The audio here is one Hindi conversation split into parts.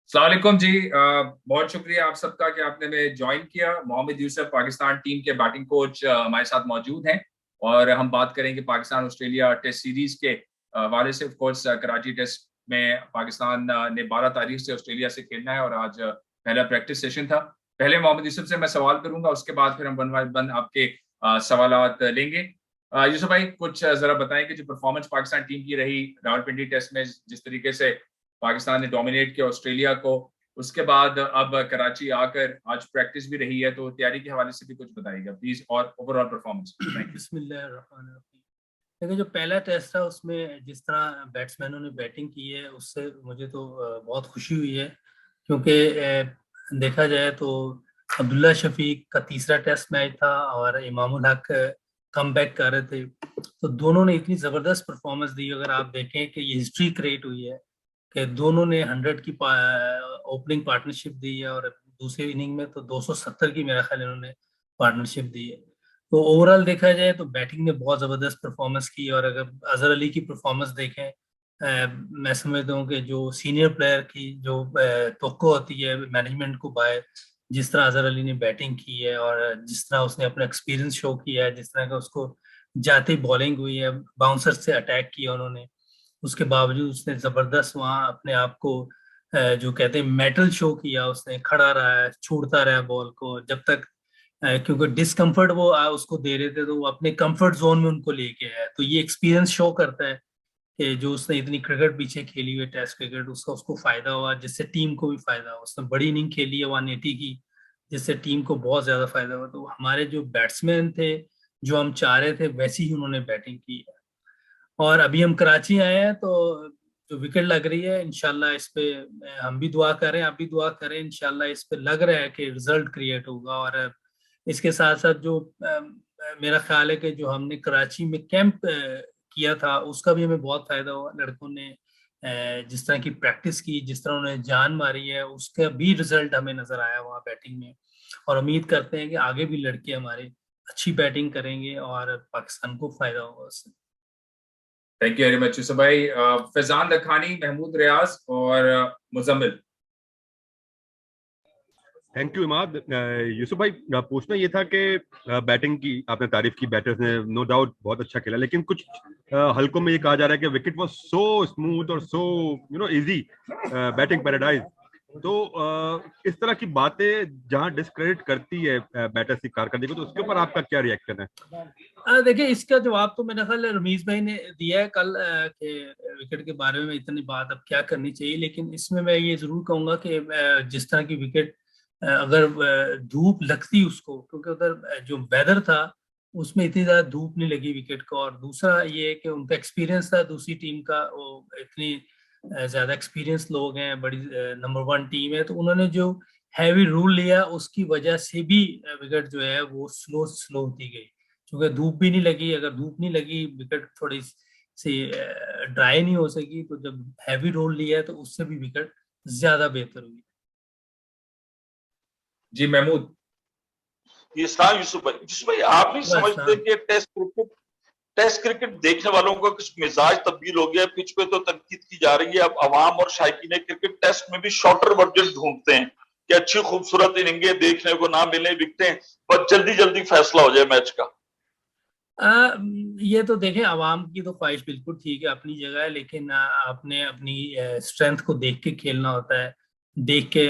अस्सलाम वालेकुम जी। बहुत शुक्रिया आप सबका कि आपने में ज्वाइन किया। मोहम्मद यूसुफ पाकिस्तान टीम के बैटिंग कोच हमारे साथ मौजूद हैं और हम बात करेंगे पाकिस्तान ऑस्ट्रेलिया टेस्ट सीरीज के हवाले से। ऑफ कोर्स कराची टेस्ट में पाकिस्तान ने 12 तारीख से ऑस्ट्रेलिया से खेलना है और आज पहला प्रैक्टिस सेशन था। पहले मोहम्मद यूसुफ से मैं सवाल करूंगा, उसके बाद फिर हम वन बाय वन आपके सवालात लेंगे। यूसुफ भाई, कुछ जरा बताएं कि जो परफॉर्मेंस पाकिस्तान टीम की रही रावलपिंडी टेस्ट में, जिस तरीके से पाकिस्तान ने डोमिनेट किया ऑस्ट्रेलिया को, उसके बाद अब कराची आकर आज प्रैक्टिस भी रही है, तो तैयारी के हवाले से भी कुछ बताइएगा प्लीज, और ओवरऑल परफॉर्मेंस। Thank you. बिस्मिल्लाहिर्रहमानिर्रहीम। देखिए, जो पहला टेस्ट था उसमें जिस तरह बैट्समैनों ने बैटिंग की है उससे मुझे तो बहुत खुशी हुई है, क्योंकि देखा जाए तो अब्दुल्ला शफीक का तीसरा टेस्ट मैच था और इमामुल हक कम बैक कर रहे थे, तो दोनों ने इतनी जबरदस्त परफॉर्मेंस दी। अगर आप देखें कि ये हिस्ट्री क्रिएट हुई है कि दोनों ने 100 की ओपनिंग पार्टनरशिप दी है और दूसरी इनिंग में तो 270 की मेरा ख्याल इन्होंने पार्टनरशिप दी है। तो ओवरऑल देखा जाए तो बैटिंग ने बहुत जबरदस्त परफॉर्मेंस की। और अगर अजहर अली की परफॉर्मेंस देखें, मैं समझता हूँ कि जो सीनियर प्लेयर की जो तवक्को होती है मैनेजमेंट को बाय, जिस तरह अजहर अली ने बैटिंग की है और जिस तरह उसने अपना एक्सपीरियंस शो किया है, जिस तरह का उसको जाती बॉलिंग हुई है, बाउंसर से अटैक किया उन्होंने, उसके बावजूद उसने जबरदस्त वहां अपने आप को जो कहते हैं मेटल शो किया। उसने खड़ा रहा है, छोड़ता रहा बॉल को जब तक क्योंकि डिस्कम्फर्ट वो उसको दे रहे थे, तो वो अपने कंफर्ट जोन में उनको लेके आया। तो ये एक्सपीरियंस शो करता है कि जो उसने इतनी क्रिकेट पीछे खेली हुई टेस्ट क्रिकेट, उसका उसको फायदा हुआ, जिससे टीम को भी फायदा हुआ। उसने बड़ी इनिंग खेली है 180 की, जिससे टीम को बहुत ज्यादा फायदा हुआ। तो हमारे जो बैट्समैन थे, जो हम चाह रहे थे वैसी ही उन्होंने बैटिंग की है। और अभी हम कराची आए हैं, तो जो विकेट लग रही है इंशाल्लाह इस पे हम भी दुआ करें, आप भी दुआ करें, इंशाल्लाह इस पे लग रहा है कि रिजल्ट क्रिएट होगा। और इसके साथ साथ जो मेरा ख्याल है कि जो हमने कराची में कैंप किया था उसका भी हमें बहुत फायदा हुआ। लड़कों ने जिस तरह की प्रैक्टिस की, जिस तरह उन्होंने जान मारी है, उसका भी रिजल्ट हमें नजर आया वहाँ बैटिंग में। और उम्मीद करते हैं कि आगे भी लड़के हमारे अच्छी बैटिंग करेंगे और पाकिस्तान को फायदा होगा उससे। Thank you very much Yusuf भाई। फैजान लखानी, महमूद रियाज और मुजम्मिल। Thank you Imad. यूसुफ भाई, पूछना ये था कि बैटिंग की आपने तारीफ की, बैटर्स ने नो डाउट बहुत अच्छा खेला, लेकिन कुछ हलकों में ये कहा जा रहा है कि विकेट वाज सो स्मूथ और सो इजी, बैटिंग पैराडाइज। तो इस तरह की बातें जहां डिस्क्रेडिट करती है बैटर्स की कारकर्दगी को, तो उसके ऊपर आपका क्या रिएक्शन है? देखिए, इसका जवाब तो मेरा ख्याल रमीज भाई ने दिया है कल कि विकेट के बारे में इतनी बात अब क्या करनी चाहिए। लेकिन इसमें मैं ये जरूर कहूंगा कि जिस तरह की विकेट अगर धूप लगती उसको, क्योंकि उधर जो वेदर था उसमें इतनी ज्यादा धूप नहीं लगी विकेट को। और दूसरा ये है कि उनका एक्सपीरियंस था दूसरी टीम का, वो इतनी ज्यादा एक्सपीरियंस लोग हैं, बड़ी नंबर वन टीम है, तो उन्होंने जो हैवी रूल लिया उसकी वजह से भी विकेट जो है वो स्लो स्लो होती गई। क्योंकि धूप भी नहीं लगी, अगर धूप नहीं लगी विकेट थोड़ी सी ड्राई नहीं हो सकी, तो जब हैवी रोल लिया है तो उससे भी विकेट ज्यादा बेहतर हुई। जी महमूद। ये सलाम यूसुफ भाई, आप नहीं बस समझते हाँ। कि टेस्ट क्रिकेट देखने वालों का कुछ मिजाज तब्दील हो गया है? पिच पे तो तनकीद की जा रही है, अब अवाम और शायकीन क्रिकेट टेस्ट में भी शॉर्टर वर्जन ढूंढते हैं कि अच्छी खूबसूरत इनिंगें देखने को ना मिले, विकेटें, बस जल्दी जल्दी फैसला हो जाए मैच का। आ, ये तो देखें, आवाम की तो ख्वाहिश बिल्कुल ठीक है, अपनी जगह है, लेकिन आपने अपनी स्ट्रेंथ को देख के खेलना होता है, देख के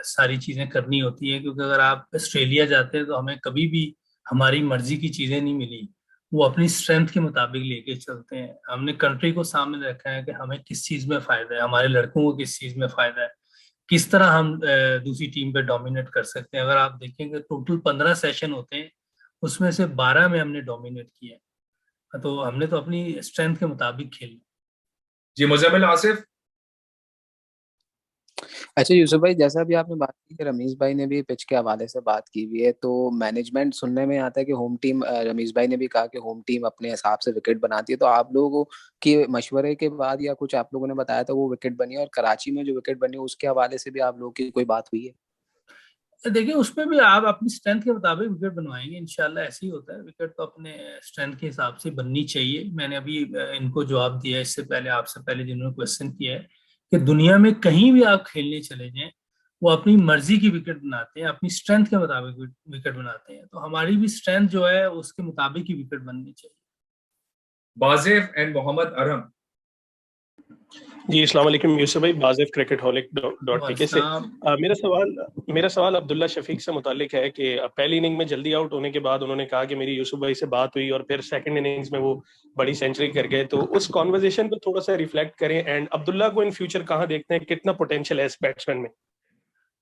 सारी चीजें करनी होती है। क्योंकि अगर आप ऑस्ट्रेलिया जाते हैं तो हमें कभी भी हमारी मर्जी की चीजें नहीं मिली, वो अपनी स्ट्रेंथ के मुताबिक लेके चलते हैं। हमने कंट्री को सामने रखा है कि हमें किस चीज में फायदा है, हमारे लड़कों को किस चीज में फायदा है, किस तरह हम दूसरी टीम पे डोमिनेट कर सकते हैं। अगर आप देखेंगे टोटल 15 सेशन होते हैं, उसमें से 12 में हमने डोमिनेट किया है। तो हमने तो अपनी स्ट्रेंथ के मुताबिक खेला। जी मुजम्मिल, आसिफ। अच्छा यूसुफ भाई, जैसा अभी आपने बात की कि रमीज भाई ने भी पिच के हवाले से बात की हुई है, तो मैनेजमेंट सुनने में आता है कि होम टीम, रमीज भाई ने भी कहा कि होम टीम अपने हिसाब से विकेट बनाती है, तो आप लोगों के मशवरे के बाद या कुछ आप लोगों ने बताया था वो विकेट बनी है, और कराची में जो विकेट बनी है उसके हवाले से भी आप लोगों की कोई बात हुई है? देखिए, उसमें भी आप अपनी स्ट्रेंथ के मुताबिक विकेट बनवाएंगे, इंशाल्लाह ऐसे ही होता है। विकेट तो अपने स्ट्रेंथ के हिसाब से बननी चाहिए। मैंने अभी इनको जवाब दिया इससे पहले, आपसे पहले जिन्होंने क्वेश्चन किया है, कि दुनिया में कहीं भी आप खेलने चले जाएं, वो अपनी मर्जी की विकेट बनाते हैं, अपनी स्ट्रेंथ के मुताबिक विकेट बनाते हैं। तो हमारी भी स्ट्रेंथ जो है उसके मुताबिक ही विकेट बननी चाहिए। बाजिफ एंड मोहम्मद अरहम। जी अस्सलाम वालेकुम यूसुफ भाई, बाजिफ cricketholic.pk से। मेरा सवाल अब्दुल्ला शफीक से मुतालिक है कि पहली इनिंग में जल्दी आउट होने के बाद उन्होंने कहा कि मेरी यूसुफ भाई से बात हुई और फिर सेकंड इनिंग्स में वो बड़ी सेंचुरी कर गए, तो उस कॉन्वर्जेशन को थोड़ा सा रिफ्लेक्ट करें एंड अब्दुल्ला को इन फ्यूचर कहाँ देखते हैं, कितना पोटेंशियल है इस बैट्समैन में?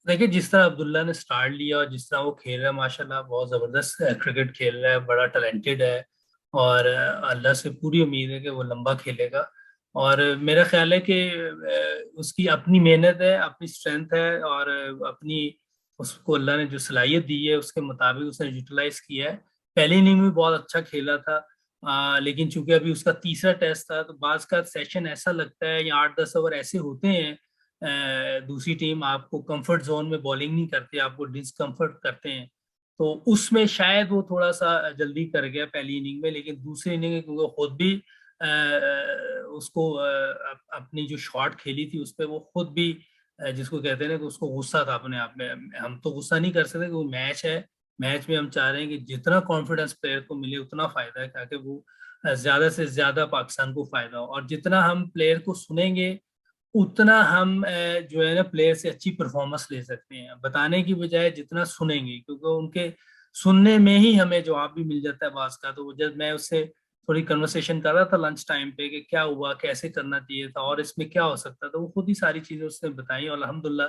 देखिए, जिस तरह अब्दुल्ला ने स्टार्ट लिया और जिस तरह वो खेल रहा है, माशाल्लाह बहुत ज़बरदस्त क्रिकेट खेल रहा है, बड़ा टैलेंटेड है और अल्लाह से पूरी उम्मीद है कि वो लंबा खेलेगा। और मेरा ख्याल है कि उसकी अपनी मेहनत है, अपनी स्ट्रेंथ है और अपनी उसको अल्लाह ने जो सलाहियत दी है उसके मुताबिक उसने यूटिलाइज किया है। पहली इनिंग में बहुत अच्छा खेला था, लेकिन चूंकि अभी उसका तीसरा टेस्ट था तो बाज का सेशन ऐसा लगता है या 8-10 ओवर ऐसे होते हैं, दूसरी टीम आपको कंफर्ट जोन में बॉलिंग नहीं करती, आपको डिसकंफर्ट करते हैं, तो उसमें शायद वो थोड़ा सा जल्दी कर गया पहली इनिंग में। लेकिन दूसरी इनिंग में क्योंकि खुद भी उसको अपनी जो शॉट खेली थी उस पर वो खुद भी जिसको कहते हैं ना कि उसको गुस्सा था अपने आप में। हम तो गुस्सा नहीं कर सकते, वो मैच है, मैच में हम चाह रहे हैं कि जितना कॉन्फिडेंस प्लेयर को मिले उतना फायदा है, ताकि वो ज्यादा से ज्यादा पाकिस्तान को फायदा हो। और जितना हम प्लेयर को सुनेंगे उतना हम जो है ना प्लेयर से अच्छी परफॉर्मेंस ले सकते हैं, बताने की बजाय जितना सुनेंगे, क्योंकि उनके सुनने में ही हमें जवाब भी मिल जाता है बात का। तो जब मैं उससे थोड़ी कन्वर्सेशन कर रहा था लंच टाइम पे कि क्या हुआ, कैसे करना चाहिए था और इसमें क्या हो सकता था, वो खुद ही सारी चीजें उसने बताई और अल्हम्दुलिल्लाह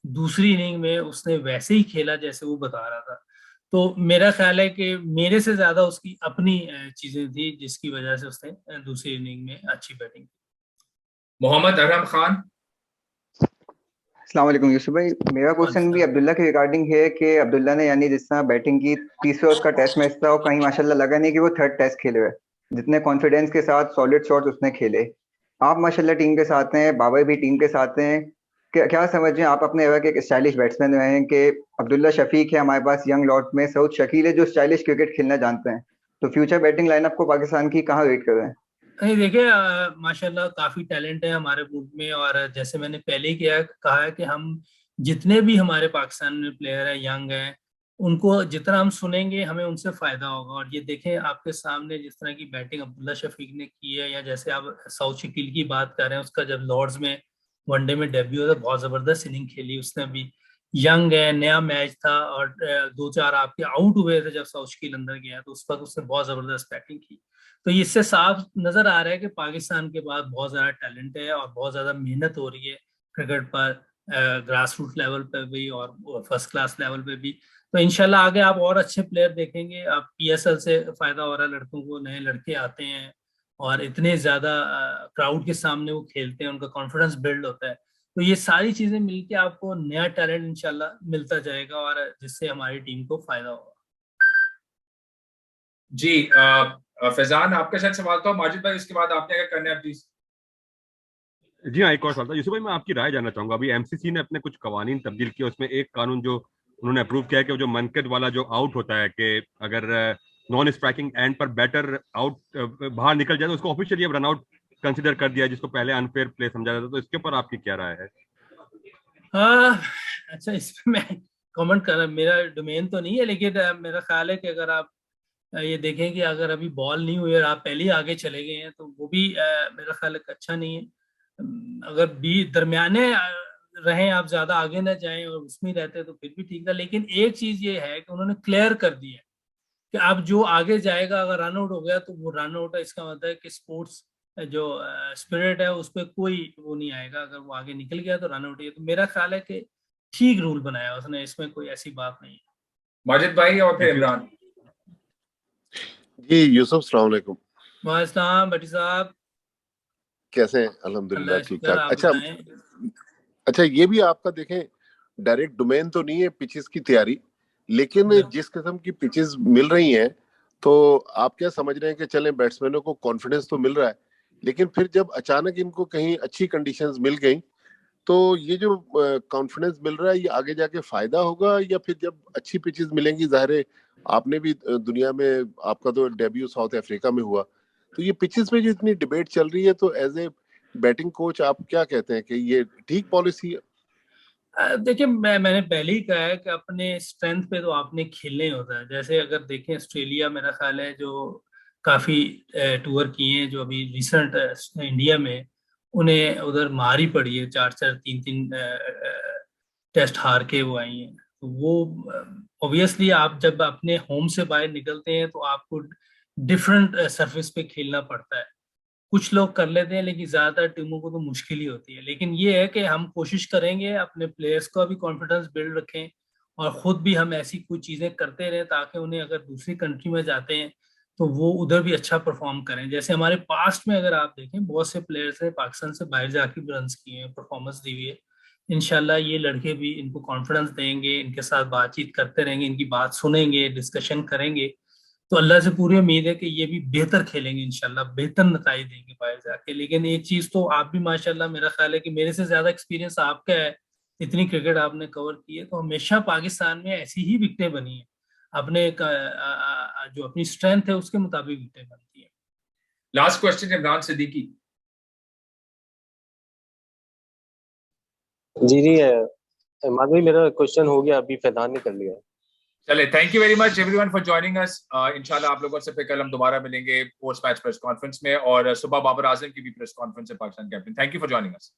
दूसरी इनिंग में उसने वैसे ही खेला जैसे वो बता रहा था। तो मेरा ख्याल है कि मेरे से ज्यादा उसकी अपनी चीजें थी जिसकी वजह से उसने दूसरी इनिंग में अच्छी बैटिंग की। मोहम्मद अरहम खान। अस्सलाम वालेकुम यूसुफ भाई, मेरा क्वेश्चन भी अब्दुल्ला के रिगार्डिंग है कि अब्दुल्ला ने यानी जिस तरह बैटिंग की, तीसरा उसका टेस्ट मैच था और कहीं माशाल्लाह लगा नहीं कि वो थर्ड टेस्ट खेले हुए, जितने कॉन्फिडेंस के साथ सॉलिड शॉट्स उसने खेले। आप माशाल्लाह टीम के साथ हैं, बाबर भी टीम के साथ हैं, क्या समझ रहे हैं आप अपने एरा के एक स्टाइलिश बैट्समैन रहे हैं कि अब्दुल्ला शफीक है हमारे पास यंग लॉट में, सऊद शकील है जो स्टाइलिश क्रिकेट खेलना जानते हैं, तो फ्यूचर बैटिंग लाइनअप को पाकिस्तान की कहाँ रेट कर रहे हैं? नहीं देखिए, माशाल्लाह काफी टैलेंट है हमारे ग्रुप में और जैसे मैंने पहले ही कहा है कि हम जितने भी हमारे पाकिस्तान में प्लेयर है यंग हैं, उनको जितना हम सुनेंगे हमें उनसे फायदा होगा। और ये देखें आपके सामने जिस तरह की बैटिंग अब्दुल्ला शफीक ने की है, या जैसे आप सऊद शकील की बात कर रहे हैं, उसका जब लॉर्ड्स में वनडे में डेब्यू हुआ था बहुत जबरदस्त इनिंग खेली उसने भी। यंग है, नया मैच था और 2-4 आपके आउट हुए थे जब सऊद शकील अंदर गया, तो उस वक्त उसने बहुत जबरदस्त बैटिंग की। तो इससे साफ नजर आ रहा है कि पाकिस्तान के पास बहुत ज्यादा टैलेंट है और बहुत ज्यादा मेहनत हो रही है क्रिकेट पर, ग्रास रूट लेवल पे भी और फर्स्ट क्लास लेवल पे भी। तो इंशाल्लाह आगे आप और अच्छे प्लेयर देखेंगे। आप पीएसएल से फायदा हो रहा है, लड़कों को, नए लड़के आते हैं और इतने ज्यादा क्राउड के सामने वो खेलते हैं, उनका कॉन्फिडेंस बिल्ड होता है। तो ये सारी चीजें मिलके आपको नया टैलेंट इंशाल्लाह मिलता जाएगा और जिससे हमारी टीम को फायदा होगा। जी फैजान, आपके साथ सवाल था माजिद भाई, उसके बाद आपने क्या करना है प्लीज। जी हाँ, एक और सवाल था यूसुफ भाई, मैं आपकी राय जानना चाहूंगा। अभी एमसीसी ने अपने कुछ कवानीन तब्दील किए, उसमें एक कानून जो उन्होंने अप्रूव किया है कि वो जो मनकट वाला जो आउट होता है कि अगर नॉन स्ट्राइकिंग एंड पर बैटर आउट बाहर निकल जाए तो उसको ऑफिशियली अब रन आउट कंसिडर कर दिया है, जिसको पहले अनफेयर प्ले समझा जाता था। तो इसके ऊपर आपकी क्या राय है? अच्छा, इस पर मैं कमेंट कर, मेरा डोमेन तो नहीं है, लेकिन मेरा ख्याल है कि अगर आप ये देखें कि अगर अभी बॉल नहीं हुई और आप पहले ही आगे चले गए हैं तो वो भी मेरा ख्याल है अच्छा नहीं है। अगर भी दरमियाने रहें, आप ज्यादा आगे ना जाएं और उसमें रहते तो फिर भी ठीक था। लेकिन एक चीज ये है कि उन्होंने क्लियर कर दी है कि अब जो आगे जाएगा अगर रन आउट हो गया तो वो रन आउट है। इसका मतलब है कि स्पोर्ट्स जो स्पिरिट है उस पर कोई वो नहीं आएगा, अगर वो आगे निकल गया तो रन आउट है। तो मेरा ख्याल है कि ठीक रूल बनाया उसने, इसमें कोई ऐसी बात नहीं है। माजिद भाई और फिर इमरान। जी यूसुफ, अस्सलाम वालेकुम। वालेकुम भट्टी साहब, कैसे हैं? अल्हम्दुलिल्लाह ठीक ठाक। आप अच्छा बताएं। अच्छा, ये भी आपका देखें, डायरेक्ट डोमेन तो नहीं है पिचेस की तैयारी, लेकिन जिस किस्म की पिचेस मिल रही हैं, तो आप क्या समझ रहे हैं कि चलें बैट्समैनों को कॉन्फिडेंस तो मिल रहा है, लेकिन फिर जब अचानक इनको कहीं अच्छी कंडीशंस मिल गई तो ये जो कॉन्फिडेंस मिल रहा है ये आगे जाके फायदा होगा, या फिर जब अच्छी पिचेस मिलेंगी, जाहिर है आपने भी दुनिया में, आपका तो डेब्यू साउथ अफ्रीका में हुआ, तो ये पिचेस पे जो इतनी डिबेट चल रही है, तो एज ए बैटिंग कोच, आप क्या कहते हैं कि ये ठीक पॉलिसी है? देखिए, मैंने पहले ही कहा है कि अपने स्ट्रेंथ पे तो आपने खेलने ही होता है। जैसे अगर देखें ऑस्ट्रेलिया, मेरा ख्याल है जो काफी टूर किए हैं, जो अभी रिसेंट इंडिया में उन्हें उधर मार ही पड़ी है, 4-4 3-3 टेस्ट हार के वो आई हैं। तो वो ऑब्वियसली आप जब अपने होम से बाहर निकलते हैं तो आपको डिफरेंट सरफेस पे खेलना पड़ता है। कुछ लोग कर लेते हैं लेकिन ज्यादातर टीमों को तो मुश्किल ही होती है। लेकिन ये है कि हम कोशिश करेंगे अपने प्लेयर्स का भी कॉन्फिडेंस बिल्ड रखें और खुद भी हम ऐसी कुछ चीजें करते रहे ताकि उन्हें अगर दूसरी कंट्री में जाते हैं तो वो उधर भी अच्छा परफॉर्म करें। जैसे हमारे पास्ट में अगर आप देखें, बहुत से प्लेयर्स ने पाकिस्तान से बाहर जाके भी रन किए हैं, परफॉर्मेंस दी हुई है। इंशाल्लाह ये लड़के भी इनको कॉन्फिडेंस देंगे, इनके साथ बातचीत करते रहेंगे, इनकी बात सुनेंगे, डिस्कशन करेंगे, तो अल्लाह से पूरी उम्मीद है कि ये भी बेहतर खेलेंगे, इंशाल्लाह बेहतर नताइज देंगे बाहर जाके। लेकिन एक चीज तो आप भी माशाल्लाह, मेरा ख्याल है कि मेरे से ज्यादा एक्सपीरियंस आपका है, इतनी क्रिकेट आपने कवर की है, तो हमेशा पाकिस्तान में ऐसी ही विकेटें बनी है, अपने जो अपनी स्ट्रेंथ है उसके मुताबिक विकेटें बनती है। Last question Imran Siddiqui. जी जी इमरान भाई, मेरा क्वेश्चन हो गया, अभी फैजान ने कर लिया। चले, thank you very much everyone for joining us. इंशाल्लाह आप लोगों से फिर कल हम दोबारा मिलेंगे पोस्ट मैच प्रेस कॉन्फ्रेंस में, और सुबह बाबर आजम की भी प्रेस कॉन्फ्रेंस है, Pakistan captain. Thank you for joining us.